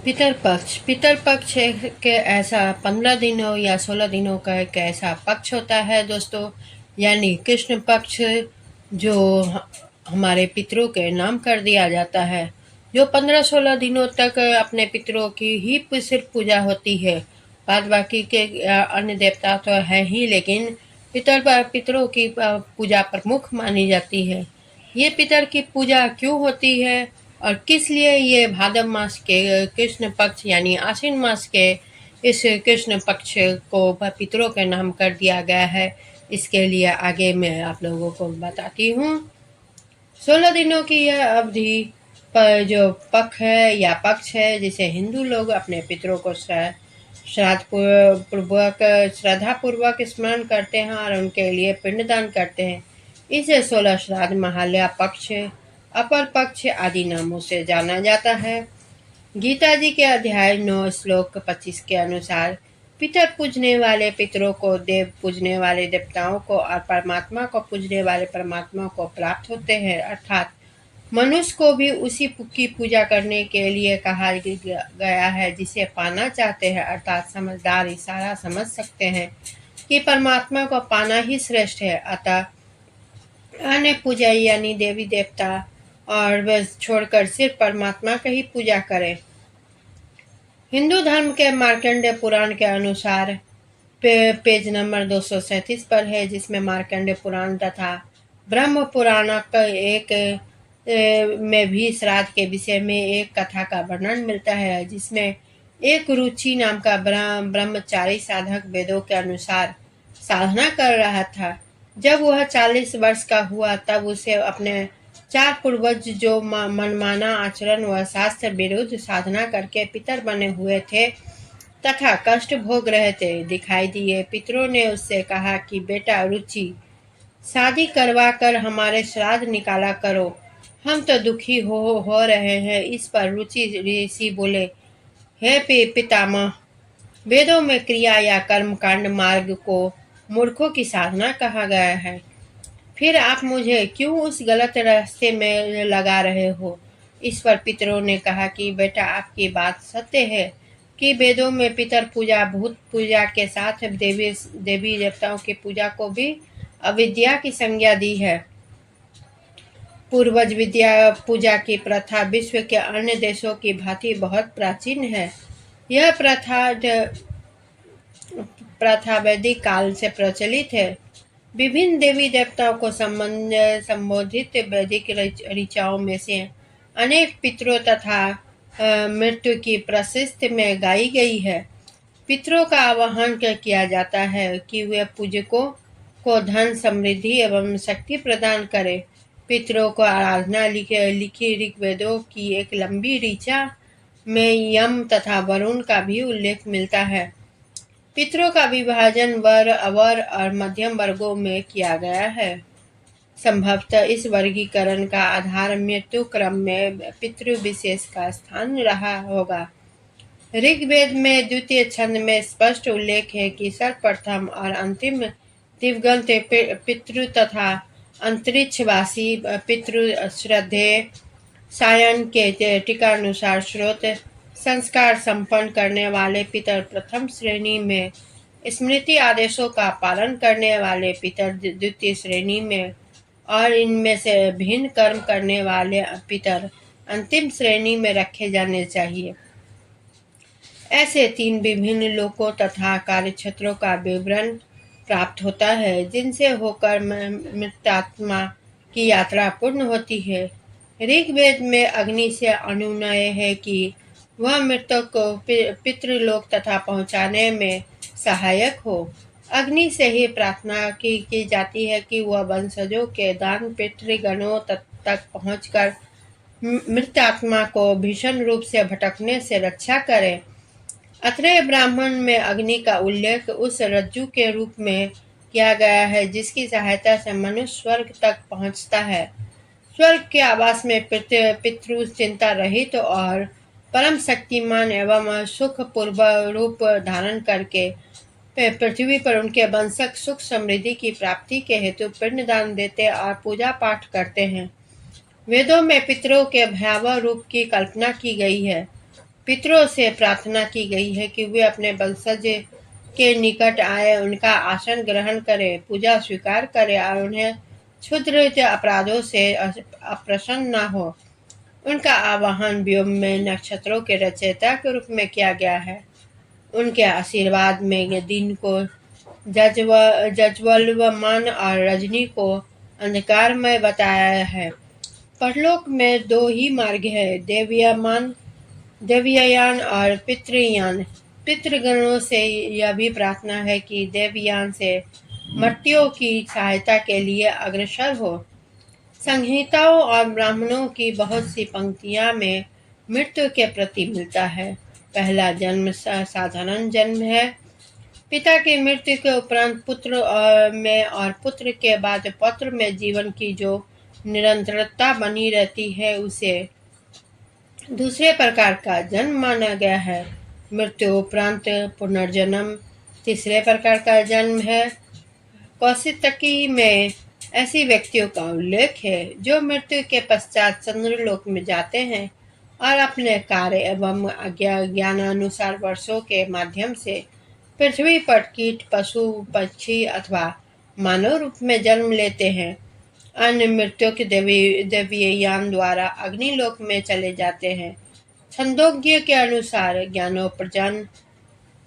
पितृ पक्ष के ऐसा 15 दिनों या 16 दिनों का एक ऐसा पक्ष होता है दोस्तों, यानी कृष्ण पक्ष, जो हमारे पितरों के नाम कर दिया जाता है। जो 15-16 दिनों तक अपने पितरों की ही सिर्फ पूजा होती है। बाद बाकी के अन्य देवता तो है ही, लेकिन पितरों की पूजा प्रमुख मानी जाती है। ये पितर की पूजा क्यों होती है और किस लिए ये भाद्र मास के कृष्ण पक्ष यानी आश्विन मास के इस कृष्ण पक्ष को पितरों के नाम कर दिया गया है, इसके लिए आगे मैं आप लोगों को बताती हूँ। 16 दिनों की यह अवधि पर जो पक्ष है या पक्ष है, जिसे हिंदू लोग अपने पितरों को श्रद्धा पूर्वक स्मरण करते हैं और उनके लिए पिंडदान करते हैं। इसे 16 श्राद्ध, महालया पक्ष, अपर पक्ष आदि नामों से जाना जाता है। गीता जी के अध्याय 9 श्लोक 25 के अनुसार पितर पूजने वाले पितरों को, देव पूजने वाले देवताओं को और परमात्मा को पूजने वाले परमात्मा को प्राप्त होते हैं। अर्थात मनुष्य को भी उसी की पूजा करने के लिए कहा गया है जिसे पाना चाहते हैं। अर्थात समझदार इशारा समझ सकते हैं कि परमात्मा को पाना ही श्रेष्ठ है। अतः अन्य पूजा यानी देवी देवता और बस छोड़कर सिर्फ परमात्मा की ही पूजा करें। हिंदू धर्म के मार्कंडेय पुराण के अनुसार पेज नंबर 237 पर है, जिसमें मार्कंडेय पुराण तथा ब्रह्म पुराण का में भी श्राद्ध के विषय में एक कथा का वर्णन मिलता है, जिसमें एक रुचि नाम का ब्रह्मचारी साधक वेदों के अनुसार साधना कर रहा था। जब वह 40 वर्ष का हुआ तब उसे अपने 4 पूर्वज जो मनमाना आचरण व शास्त्र विरुद्ध साधना करके पितर बने हुए थे तथा कष्ट भोग रहे थे दिखाई दिए। पितरों ने उससे कहा कि बेटा रुचि, शादी करवा कर हमारे श्राद्ध निकाला करो, हम तो दुखी हो रहे हैं। इस पर रुचि ऋषि बोले, हे पितामह, वेदों में क्रिया या कर्म कांड मार्ग को मूर्खों की साधना कहा गया है, फिर आप मुझे क्यों उस गलत रास्ते में लगा रहे हो। इस पर पितरों ने कहा कि बेटा, आपकी बात सत्य है कि वेदों में पितर पूजा, भूत पूजा के साथ देवी देवताओं की पूजा को भी अविद्या की संज्ञा दी है। पूर्वज विद्या पूजा की प्रथा विश्व के अन्य देशों की भांति बहुत प्राचीन है। यह प्रथा वैदिक काल से प्रचलित है। विभिन्न देवी देवताओं को संबोधित वैदिक ऋचाओं में से अनेक पितरों तथा मृत्यु की प्रशस्ति में गाई गई है। पितरों का आह्वान किया जाता है कि वे पूजकों को धन, समृद्धि एवं शक्ति प्रदान करें। पितरों को आराधना लिखी ऋग्वेदों की एक लंबी ऋचा में यम तथा वरुण का भी उल्लेख मिलता है। पितरों का विभाजन वर, अवर और मध्यम वर्गों में किया गया है। संभवतः इस वर्गीकरण का आधार मृत्यु क्रम में पितृ विशेष का स्थान रहा होगा। ऋग्वेद में द्वितीय छंद में स्पष्ट उल्लेख है कि सर्वप्रथम और अंतिम दिवंगत पितृ तथा अंतरिक्षवासी पितृ श्रद्धेय सायन के टीकानुसार श्रोत संस्कार संपन्न करने वाले पितर प्रथम श्रेणी में, स्मृति आदेशों का पालन करने वाले पितर द्वितीय श्रेणी में और इनमें से भिन्न कर्म करने वाले पितर अंतिम श्रेणी में रखे जाने चाहिए। ऐसे 3 विभिन्न लोकों तथा कार्यक्षेत्रों का विवरण प्राप्त होता है, जिनसे होकर मृतात्मा की यात्रा पूर्ण होती है। ऋग्वेद में अग्नि से अनुनय है कि वह मृतक को पितृलोक तथा पहुंचाने में सहायक हो। अग्नि से ही प्रार्थना की जाती है कि वह वंशजों के दान पितृगणों तक पहुंचकर मृत आत्मा को भीषण रूप से भटकने से रक्षा करे। अत्रेय ब्राह्मण में अग्नि का उल्लेख उस रज्जु के रूप में किया गया है जिसकी सहायता से मनुष्य स्वर्ग तक पहुंचता है। स्वर्ग के आवास में पितृ चिंता रहित और परम शक्तिमान एवं सुख पूर्व रूप धारण करके पृथ्वी पर उनके वंशक सुख समृद्धि की प्राप्ति के हेतु पिंडदान देते और पूजा पाठ करते हैं। वेदों में पितरों के भयावह रूप की कल्पना की गई है। पितरों से प्रार्थना की गई है कि वे अपने वंशज के निकट आए, उनका आसन ग्रहण करें, पूजा स्वीकार करें और उन्हें क्षुद्र अपराधों से अप्रसन्न न हो। उनका आवाहन व्योम में नक्षत्रों के रचयिता के रूप में किया गया है। उनके आशीर्वाद में दिन को जज्वल्यमान और रजनी को अंधकारमय बताया है। परलोक में दो ही मार्ग है, देवयान और पितृयान। पितृगणों से यह भी प्रार्थना है कि देवयान से मर्त्यों की सहायता के लिए अग्रसर हो। संहिताओं और ब्राह्मणों की बहुत सी पंक्तियां में मृत्यु के प्रति मिलता है। पहला जन्म साधारण जन्म है। पिता की मृत्यु के उपरांत पुत्र में और पुत्र के बाद पौत्र में जीवन की जो निरंतरता बनी रहती है उसे दूसरे प्रकार का जन्म माना गया है। मृत्यु उपरांत पुनर्जन्म तीसरे प्रकार का जन्म है। कौशितकी में ऐसी व्यक्तियों का उल्लेख है जो मृत्यु के पश्चात चंद्रलोक में जाते हैं और अपने कार्य एवं ज्ञानानुसार वर्षों के माध्यम से पृथ्वी पर कीट, पशु, पक्षी अथवा मानव रूप में जन्म लेते हैं। अन्य मृत्यु के देवयान द्वारा अग्निलोक में चले जाते हैं। छंदोग्य के अनुसार ज्ञानोपार्जन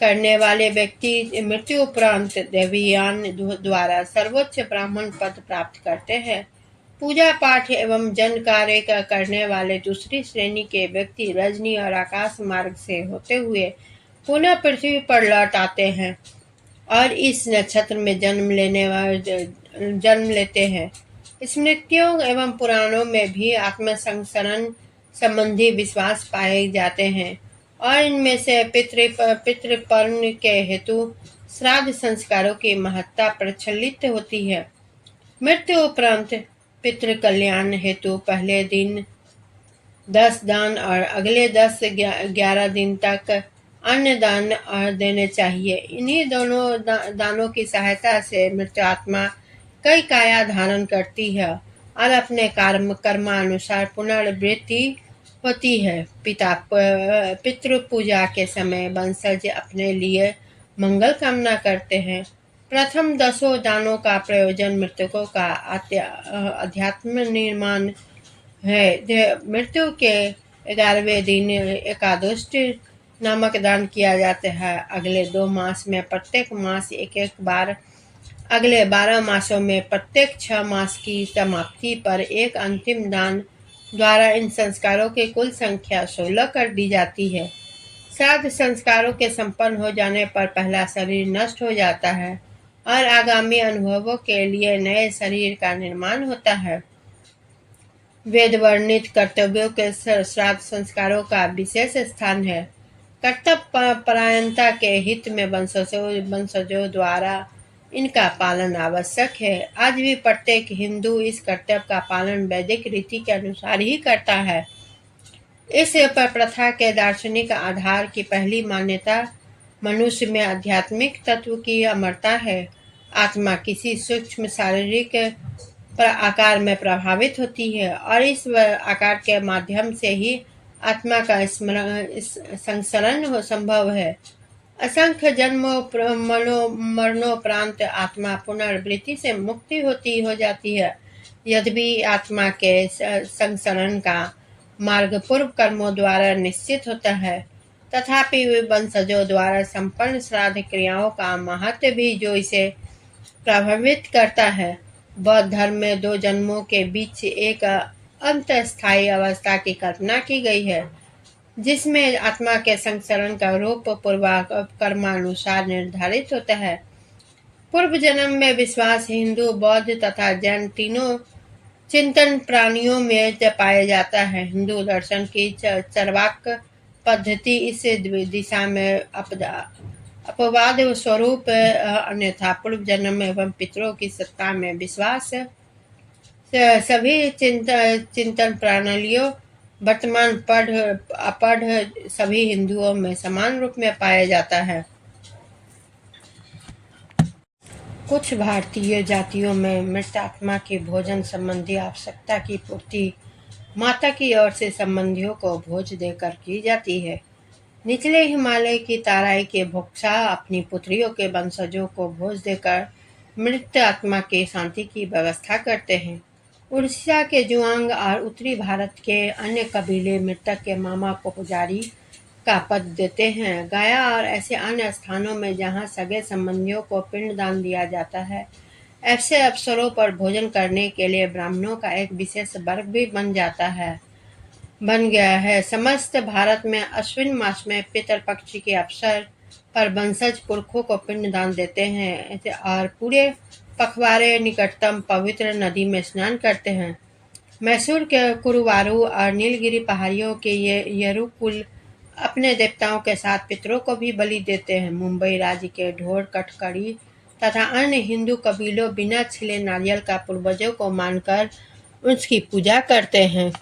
करने वाले व्यक्ति मृत्यु उपरांत देवयान द्वारा सर्वोच्च ब्राह्मण पद प्राप्त करते हैं। पूजा पाठ एवं जन कार्य करने वाले दूसरी श्रेणी के व्यक्ति रजनी और आकाश मार्ग से होते हुए पुनः पृथ्वी पर लौट आते हैं और इस नक्षत्र में जन्म लेते हैं। स्मृतियों एवं पुराणों में भी आत्मसंसरण संबंधी विश्वास पाए जाते हैं और इनमें से पितृपर्ण के हेतु श्राद्ध संस्कारों की महत्ता प्रचलित होती है। मृत्यु उपरांत पितृ कल्याण हेतु पहले दिन 10 दान और अगले 10-11 दिन तक अन्न दान देने चाहिए। इन्हीं दोनों दानों की सहायता से मृत्यु आत्मा कई काया धारण करती है और अपने कर्मानुसार पुनर्वृत्ति होती है। पितृ पूजा के समय वंशज अपने लिए मंगल कामना करते हैं। प्रथम 10 दानों का प्रयोजन मृतकों का अध्यात्म निर्माण है। मृत्यु के 11वें दिन एकादशी नामक दान किया जाता है। अगले 2 मास में प्रत्येक मास एक बार, अगले 12 मासों में प्रत्येक 6 मास की समाप्ति पर एक अंतिम दान द्वारा इन संस्कारों की कुल संख्या 16 कर दी जाती है। श्राद्ध संस्कारों के संपन्न हो जाने पर पहला शरीर नष्ट हो जाता है और आगामी अनुभवों के लिए नए शरीर का निर्माण होता है। वेद वर्णित कर्तव्यों के श्राद्ध संस्कारों का विशेष स्थान है। कर्तव्य परायणता के हित में वंशजों द्वारा इनका पालन आवश्यक है। आज भी प्रत्येक हिंदू इस कर्तव्य का पालन वैदिक रीति के अनुसार ही करता है। इस प्रथा के दार्शनिक आधार की पहली मान्यता मनुष्य में आध्यात्मिक तत्व की अमरता है। आत्मा किसी सूक्ष्म शारीरिक आकार में प्रभावित होती है और इस आकार के माध्यम से ही आत्मा का संसरण संभव है। असंख्य जन्मों मरणोपरांत आत्मा पुनर्वृत्ति से मुक्ति हो जाती है। यद्यपि आत्मा के संसरण का मार्ग पूर्व कर्मों द्वारा निश्चित होता है, तथापि वंशजों द्वारा संपन्न श्राद्ध क्रियाओं का महत्व भी जो इसे प्रभावित करता है। बौद्ध धर्म में 2 जन्मों के बीच एक अंतस्थायी अवस्था की कल्पना की गई है, जिसमें आत्मा के संसरण का रूप कर्मानुसार निर्धारित होता है। पूर्व जन्म में विश्वास हिंदू, बौद्ध तथा जैन तीनों चिंतन प्राणियों में पाया जाता है। हिंदू दर्शन की चरवाक पद्धति इस दिशा में अपवाद स्वरूप, अन्यथा पूर्व जन्म एवं पितरों की सत्ता में विश्वास सभी चिंतन प्रणालियों वर्तमान अपढ़ सभी हिंदुओं में समान रूप में पाया जाता है। कुछ भारतीय जातियों में मृत आत्मा की भोजन संबंधी आवश्यकता की पूर्ति माता की ओर से संबंधियों को भोज देकर की जाती है। निचले हिमालय की ताराई के भोक्सा अपनी पुत्रियों के वंशजों को भोज देकर मृत आत्मा के शांति की व्यवस्था करते हैं। उड़ीसा के जुआंग और उत्तरी भारत के अन्य कबीले मृतक के मामा को पुजारी का पद देते हैं। गया और ऐसे अन्य स्थानों में जहां सगे संबंधियों को पिंडदान दिया जाता है, ऐसे अवसरों पर भोजन करने के लिए ब्राह्मणों का एक विशेष वर्ग भी बन गया है। समस्त भारत में अश्विन मास में पितृपक्ष के अवसर पर वंशज पुरखों को पिंडदान देते हैं और पूरे पखवाड़े निकटतम पवित्र नदी में स्नान करते हैं। मैसूर के कुरुवारू और नीलगिरी पहाड़ियों के ये यरुकुल अपने देवताओं के साथ पितरों को भी बलि देते हैं। मुंबई राज्य के ढोर कटकड़ी तथा अन्य हिंदू कबीलों बिना छिले नारियल का पूर्वजों को मानकर उसकी पूजा करते हैं।